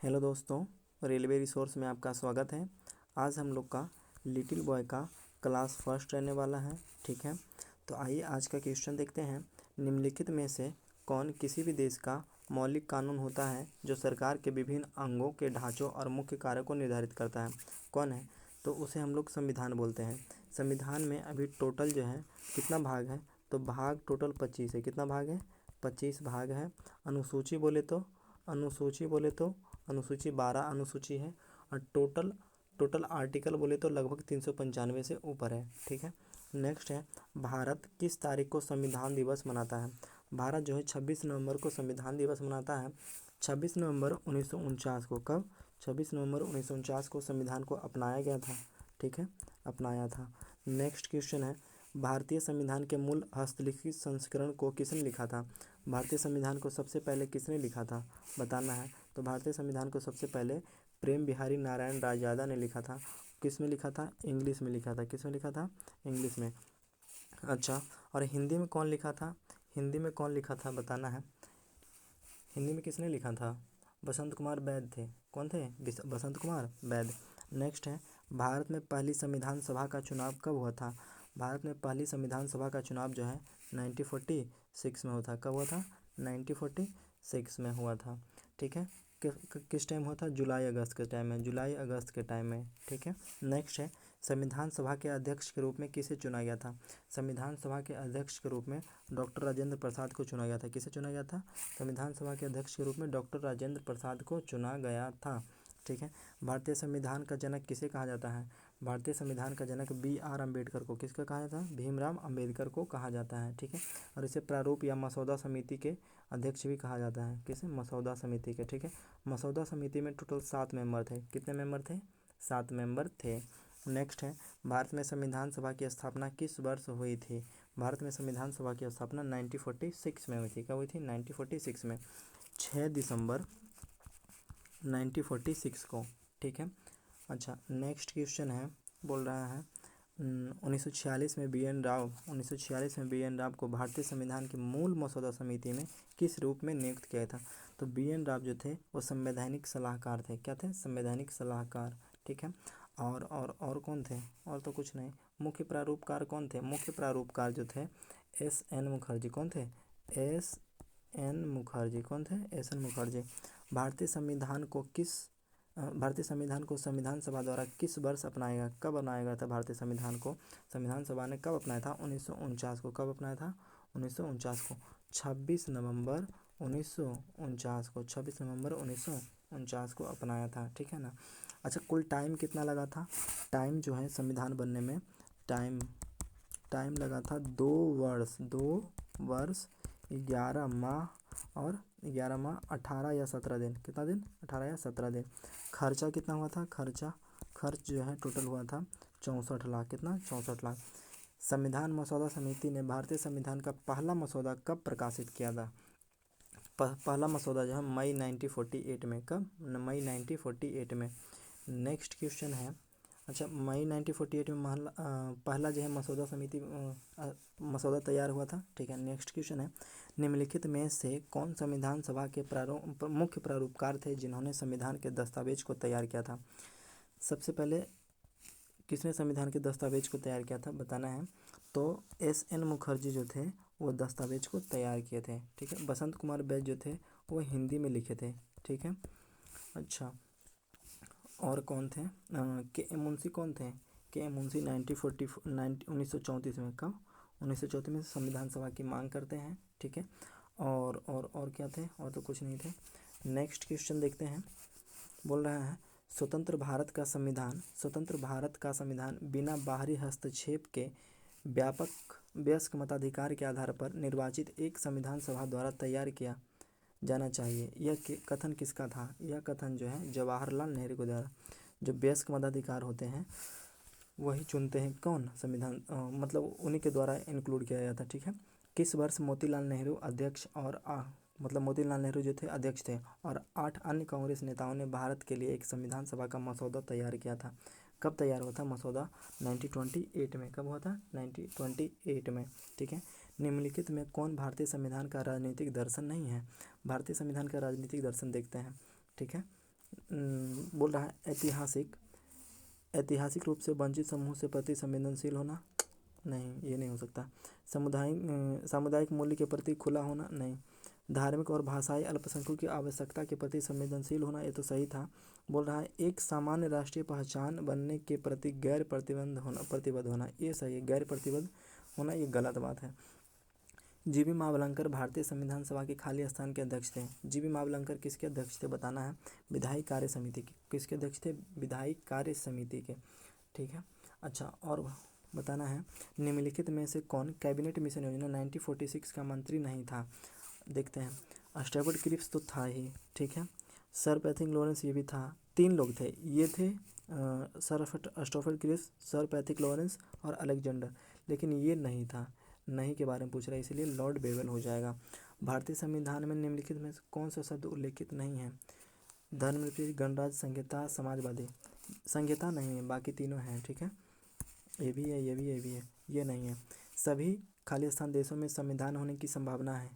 Hello दोस्तों, railway resource में आपका स्वागत है। आज हम लोग का लिटिल बॉय का क्लास फर्स्ट रहने वाला है। ठीक है, तो आइए आज का क्वेश्चन देखते हैं। निम्नलिखित में से कौन किसी भी देश का मौलिक कानून होता है जो सरकार के विभिन्न अंगों के ढांचों और मुख्य कार्यों को निर्धारित करता है? कौन है? तो उसे हम लोग संविधान बोलते हैं। संविधान में अभी टोटल जो है कितना भाग है? तो भाग टोटल 25 है। कितना भाग है? 25 भाग है। अनुसूची बोले तो अनुसूची 12 अनुसूची है। और टोटल आर्टिकल बोले तो लगभग 395 से ऊपर है। ठीक है, नेक्स्ट है, भारत किस तारीख को संविधान दिवस मनाता है? भारत जो है 26 नवंबर को संविधान दिवस मनाता है। 26 नवंबर 1949 को। कब? 26 नवंबर 1949 को संविधान को अपनाया गया था। ठीक है, अपनाया था। नेक्स्ट क्वेश्चन है, भारतीय संविधान के मूल हस्तलिखित संस्करण को किसने लिखा था? भारतीय संविधान को सबसे पहले किसने लिखा था, बताना है। तो भारतीय संविधान को सबसे पहले प्रेम बिहारी नारायण रायजादा ने लिखा था। किस में लिखा था? इंग्लिश में लिखा था। किस में लिखा था? इंग्लिश में। अच्छा, और हिंदी में कौन लिखा था? हिंदी में कौन लिखा था, बताना है। हिंदी में किसने लिखा था? बसंत कुमार बैद थे। कौन थे? बसंत कुमार बैद। नेक्स्ट है, भारत में पहली संविधान सभा का चुनाव कब हुआ था? भारत में पहली संविधान सभा का चुनाव जो है 1946 में हुआ था। कब हुआ था? 1946 में हुआ था। ठीक है, किस टाइम हुआ था? जुलाई अगस्त के टाइम में। जुलाई अगस्त के टाइम में। ठीक है, नेक्स्ट है, संविधान सभा के अध्यक्ष के रूप में किसे चुना गया था? संविधान सभा के अध्यक्ष के रूप में डॉक्टर राजेंद्र प्रसाद को चुना गया था। किसे चुना गया था? संविधान सभा के अध्यक्ष के रूप में डॉक्टर राजेंद्र प्रसाद को चुना गया था। ठीक है, भारतीय संविधान का जनक किसे कहा जाता है? भारतीय संविधान का जनक B.R. अम्बेडकर को। किसका कहा जाता है? भीमराव अम्बेडकर को कहा जाता है। ठीक है, और इसे प्रारूप या मसौदा समिति के अध्यक्ष भी कहा जाता है। किसे? मसौदा समिति के। ठीक है, मसौदा समिति में टोटल 7 मेंबर थे। कितने मेंबर थे? 7 मेंबर थे। नेक्स्ट है, भारत में संविधान सभा की स्थापना किस वर्ष हुई थी? भारत में संविधान सभा की स्थापना 1946 में हुई थी। कब हुई थी? 1946 में, 6 दिसंबर 1946 को। ठीक है, अच्छा, नेक्स्ट क्वेश्चन है, बोल रहा है 1946 में बी.एन. राव को भारतीय संविधान की मूल मसौदा समिति में किस रूप में नियुक्त किया था? तो B.N. राव जो थे वो संवैधानिक सलाहकार थे। क्या थे? संवैधानिक सलाहकार। ठीक है, और कौन थे? और तो कुछ नहीं। मुख्य प्रारूपकार कौन थे? मुख्य प्रारूपकार जो थे S.N. मुखर्जी। कौन थे? S.N. मुखर्जी। कौन थे? S.N. मुखर्जी। भारतीय संविधान को संविधान सभा द्वारा किस वर्ष अपनाया गया? कब अपनाया गया था भारतीय संविधान को? संविधान सभा ने कब अपनाया था? 1949 को। कब अपनाया था? 1949 को, 26 नवंबर 1949 को। 26 नवंबर 1949 को अपनाया था। ठीक है ना। अच्छा, कुल टाइम कितना लगा था? टाइम जो है संविधान बनने में टाइम लगा था 2 वर्ष 11 माह और 18 या 17 दिन। कितना दिन? 18 या 17 दिन। खर्चा कितना हुआ था? खर्च जो है टोटल हुआ था 64 लाख। कितना? 64 लाख। संविधान मसौदा समिति ने भारतीय संविधान का पहला मसौदा कब प्रकाशित किया था? पहला मसौदा जो है मई 1948 में। कब? मई 1948 में। नेक्स्ट क्वेश्चन है, अच्छा, मई 1948 में पहला जो है मसौदा तैयार हुआ था। ठीक है, नेक्स्ट क्वेश्चन है, निम्नलिखित में से कौन संविधान सभा के मुख्य प्रारूपकार थे जिन्होंने संविधान के दस्तावेज को तैयार किया था? सबसे पहले किसने संविधान के दस्तावेज को तैयार किया था, बताना है। तो S.N. मुखर्जी जो थे वो दस्तावेज को तैयार किए थे। ठीक है, बसंत कुमार बैद जो थे वो हिंदी में लिखे थे। ठीक है, अच्छा, और कौन थे? K.M. मुंशी कौन थे? K.M. मुंशी 1934 में। कब? 1934 में संविधान सभा की मांग करते हैं। ठीक है, और क्या थे? और तो कुछ नहीं थे। नेक्स्ट क्वेश्चन देखते हैं, बोल रहा है स्वतंत्र भारत का संविधान बिना बाहरी हस्तक्षेप के वयस्क मताधिकार के आधार पर निर्वाचित एक संविधान सभा द्वारा तैयार किया जाना चाहिए। यह कथन किसका था? यह कथन जो है जवाहरलाल नेहरू के द्वारा। जो वयस्क मताधिकार होते हैं वही चुनते हैं कौन? संविधान, मतलब उन्हीं के द्वारा इंक्लूड किया गया था। ठीक है, किस वर्ष मोतीलाल नेहरू अध्यक्ष और मोतीलाल नेहरू जो थे अध्यक्ष थे और 8 अन्य कांग्रेस नेताओं ने भारत के लिए एक संविधान सभा का मसौदा तैयार किया था? कब तैयार हुआ था मसौदा? 1928 में। कब हुआ था? 1928 में। ठीक है, निम्नलिखित में कौन भारतीय संविधान का राजनीतिक दर्शन नहीं है? भारतीय संविधान का राजनीतिक दर्शन देखते हैं। ठीक है, बोल रहा है ऐतिहासिक रूप से वंचित समूह से प्रति संवेदनशील होना, नहीं ये नहीं हो सकता। सामुदायिक मूल्य के प्रति खुला होना, नहीं। धार्मिक और भाषाई अल्पसंख्यकों की आवश्यकता के प्रति संवेदनशील होना, ये तो सही था। बोल रहा है एक सामान्य राष्ट्रीय पहचान बनने के प्रति गैर प्रतिबद्ध होना, ये सही है। गैर प्रतिबद्ध होना ये गलत बात है। जीबी मावलंकर भारतीय संविधान सभा के खाली स्थान के अध्यक्ष थे। जीबी मावलंकर किसके अध्यक्ष थे बताना है, विधायी कार्य समिति के। किसके अध्यक्ष थे, विधायी कार्य समिति के, ठीक है। अच्छा, और बताना है निम्नलिखित में से कौन कैबिनेट मिशन योजना 1946 का मंत्री नहीं था। देखते हैं, स्टर्बर्ट क्रिप्स तो था ही, ठीक है। सर पैथिक लॉरेंस ये भी था, 3 लोग थे, ये थे sir Stafford Cripps, sir Pethick Lawrence और अलेक्जेंडर, लेकिन ये नहीं था। नहीं के बारे में पूछ रहा है, इसलिए लॉर्ड बेवेल हो जाएगा। भारतीय संविधान में निम्नलिखित में से कौन सा शब्द उल्लेखित नहीं है, धर्मनिरपेक्ष, गणराज्य, संहिता, समाजवादी। संहिता नहीं है, बाकी तीनों हैं, ठीक है। ये भी है, ये भी है, ये भी है, ये नहीं है। सभी खालिस्तान देशों में संविधान होने की संभावना है।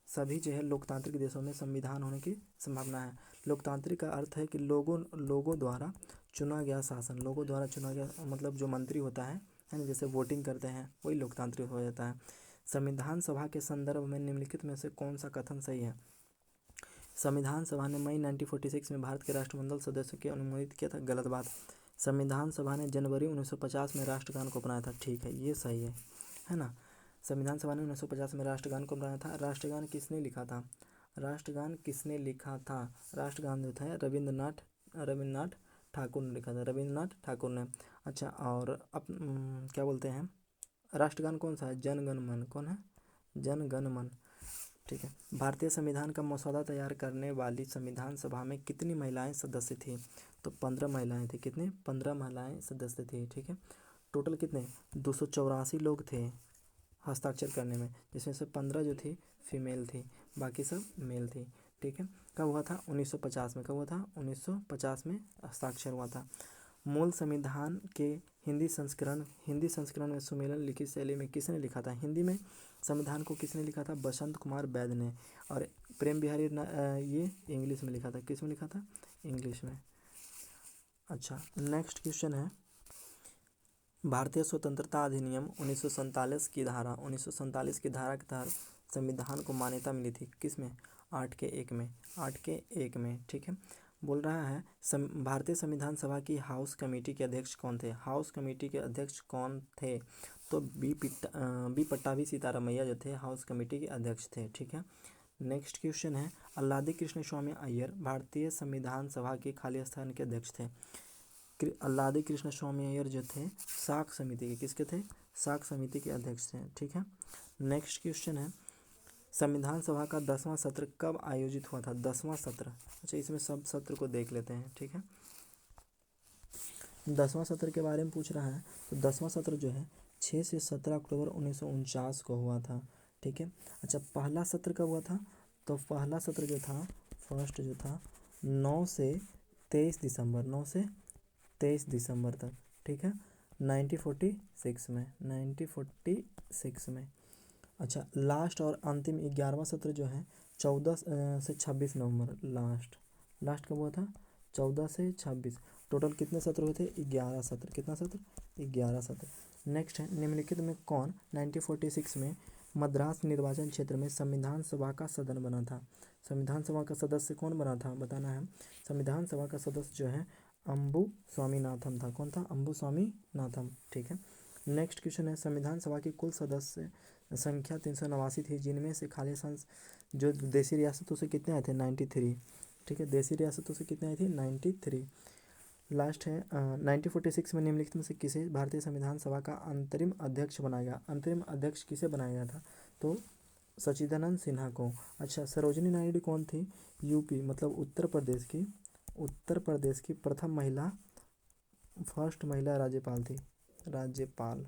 सभी जो है लोकतांत्रिक देशों में संविधान होने की संभावना है। लोकतांत्रिक का अर्थ है कि लोगों द्वारा चुना गया शासन, लोगों द्वारा चुना गया, मतलब जो मंत्री होता है ना, जैसे वोटिंग करते हैं, वही लोकतांत्रिक हो जाता है। संविधान सभा के संदर्भ में निम्नलिखित में से कौन सा कथन सही है। संविधान सभा ने मई 1946 में भारत के राष्ट्रमंडल सदस्यों की अनुमोदित किया था, गलत बात। संविधान सभा ने जनवरी 1950 में राष्ट्रगान को अपनाया था, ठीक है, ये सही है ना। संविधान सभा ने 1950 में राष्ट्रगान को अपनाया था। राष्ट्रगान किसने लिखा था, राष्ट्रगान किसने लिखा था, राष्ट्रगान जो था रविन्द्रनाथ ठाकुर ने लिखा था, रविन्द्रनाथ ठाकुर ने। अच्छा, और क्या बोलते हैं, राष्ट्रगान कौन सा है, जनगण मन, कौन है, जनगण मन, ठीक है। भारतीय संविधान का मसौदा तैयार करने वाली संविधान सभा में कितनी महिलाएं सदस्य थी, तो 15 महिलाएं थी। कितने, 15 महिलाएं सदस्य थी, ठीक है। टोटल कितने, 284 लोग थे हस्ताक्षर करने में, जिसमें से 15 जो थी फीमेल थी, बाकी सब मेल थी, ठीक है। कब हुआ था, 1950 में। कब हुआ था, 1950 में हस्ताक्षर हुआ था। मूल संविधान के हिंदी संस्करण में सुमेलन लिखित शैली में किसने लिखा था। हिंदी में संविधान को किसने लिखा था, बसंत कुमार बैद ने। और प्रेम बिहारी ये इंग्लिश में लिखा था, किस में लिखा था, इंग्लिश में। अच्छा, नेक्स्ट क्वेश्चन है, भारतीय स्वतंत्रता अधिनियम 1947 की धारा 1947 की धारा के तहत संविधान को मान्यता मिली थी, किस में, 8 के 1 में, 8 के 1 में, ठीक है। बोल रहा है भारतीय संविधान सभा की हाउस कमेटी के अध्यक्ष कौन थे। हाउस कमेटी के अध्यक्ष कौन थे, तो बी पट्टाभी सीतारामैया जो थे हाउस कमेटी के अध्यक्ष थे, ठीक है। नेक्स्ट क्वेश्चन है, अल्लादी कृष्ण स्वामी अय्यर भारतीय संविधान सभा के खाली स्थान के अध्यक्ष थे। अल्लादी कृष्ण स्वामी अय्यर जो थे साख समिति के, किसके थे, साख समिति के अध्यक्ष थे, ठीक है। नेक्स्ट क्वेश्चन है, संविधान सभा का 10वां सत्र कब आयोजित हुआ था, 10वां सत्र। अच्छा, इसमें सब सत्र को देख लेते हैं, ठीक है। 10वां सत्र के बारे में पूछ रहा है, तो 10वां सत्र जो है 6 से 17 अक्टूबर 1949 को हुआ था, ठीक है। अच्छा, पहला सत्र कब हुआ था, तो पहला सत्र जो था, फर्स्ट जो था 9 से 23 दिसंबर, 9 से 23 दिसंबर तक, ठीक है, 1946 में, 1946 में। अच्छा, लास्ट और अंतिम 11वां सत्र जो है 14 से 26 नवंबर, लास्ट कब हुआ था, 14 से 26। टोटल कितने सत्र हुए थे, 11 सत्र। कितना सत्र, 11 सत्र। नेक्स्ट है, निम्नलिखित में कौन 1946 में मद्रास निर्वाचन क्षेत्र में संविधान सभा का सदन बना था। संविधान सभा का सदस्य कौन बना था, बताना है। संविधान सभा का सदस्य जो है अम्बु स्वामीनाथन था। कौन था, अम्बु स्वामीनाथन, ठीक है। नेक्स्ट क्वेश्चन है, संविधान सभा की कुल सदस्य संख्या 389 थी, जिनमें से खालिस्तान जो देशी रियासतों से कितने आए थे, 93, ठीक है। देशी रियासतों से कितने आए थे, 93। लास्ट है 1946 में निम्नलिखित में से किसे भारतीय संविधान सभा का अंतरिम अध्यक्ष बनाया गया। अंतरिम अध्यक्ष किसे बनाया गया था, तो सच्चिदानंद सिन्हा को। अच्छा, सरोजिनी नायडू कौन थी, यूपी मतलब उत्तर प्रदेश की प्रथम महिला, फर्स्ट महिला राज्यपाल थी, राज्यपाल।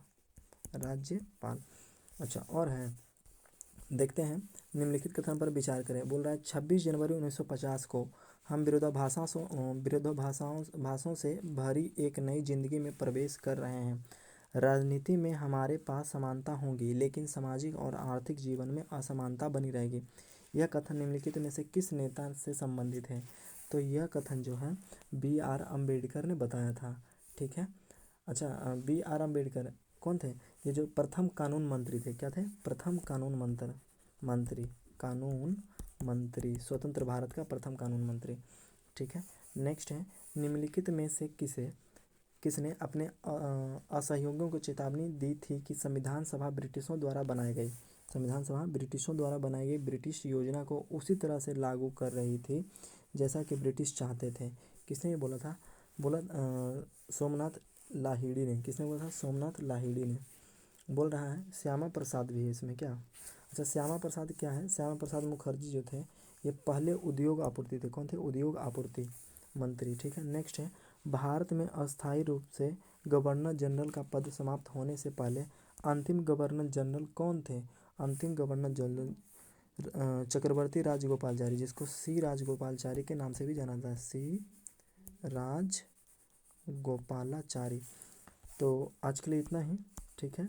अच्छा, और है, देखते हैं, निम्नलिखित कथन पर विचार करें। बोल रहा है 26 जनवरी 1950 को हम विरोधाभासों से भरी एक नई जिंदगी में प्रवेश कर रहे हैं। राजनीति में हमारे पास समानता होगी, लेकिन सामाजिक और आर्थिक जीवन में असमानता बनी रहेगी। यह कथन निम्नलिखित में से किस नेता से संबंधित है, तो यह कथन जो है बी आर अम्बेडकर ने बताया था। ठीक है। अच्छा, बी आर अम्बेडकर कौन थे? ये जो प्रथम कानून मंत्री थे। क्या थे? प्रथम कानून मंत्री, स्वतंत्र भारत का प्रथम कानून मंत्री। ठीक है। नेक्स्ट है, निम्नलिखित में से किसने अपने असहयोगियों को चेतावनी दी थी कि संविधान सभा ब्रिटिशों द्वारा बनाई गई ब्रिटिश योजना को उसी तरह से लागू कर रही थी जैसा कि ब्रिटिश चाहते थे? किसने ये बोला था? सोमनाथ लाहिड़ी ने। किसने बोला था? सोमनाथ लाहिड़ी ने। बोल रहा है श्यामा प्रसाद भी है इसमें। क्या? अच्छा, श्यामा प्रसाद क्या है? श्यामा प्रसाद मुखर्जी जो थे ये पहले उद्योग आपूर्ति थे। कौन थे? उद्योग आपूर्ति मंत्री। ठीक है। नेक्स्ट है, भारत में अस्थायी रूप से गवर्नर जनरल का पद समाप्त होने से पहले अंतिम गवर्नर जनरल कौन थे? अंतिम गवर्नर जनरल चक्रवर्ती राजगोपालचारी, जिसको सी राजगोपालचारी के नाम से भी जाना जाता है। सी राजगोपालाचारी। तो आज के लिए इतना ही। ठीक है।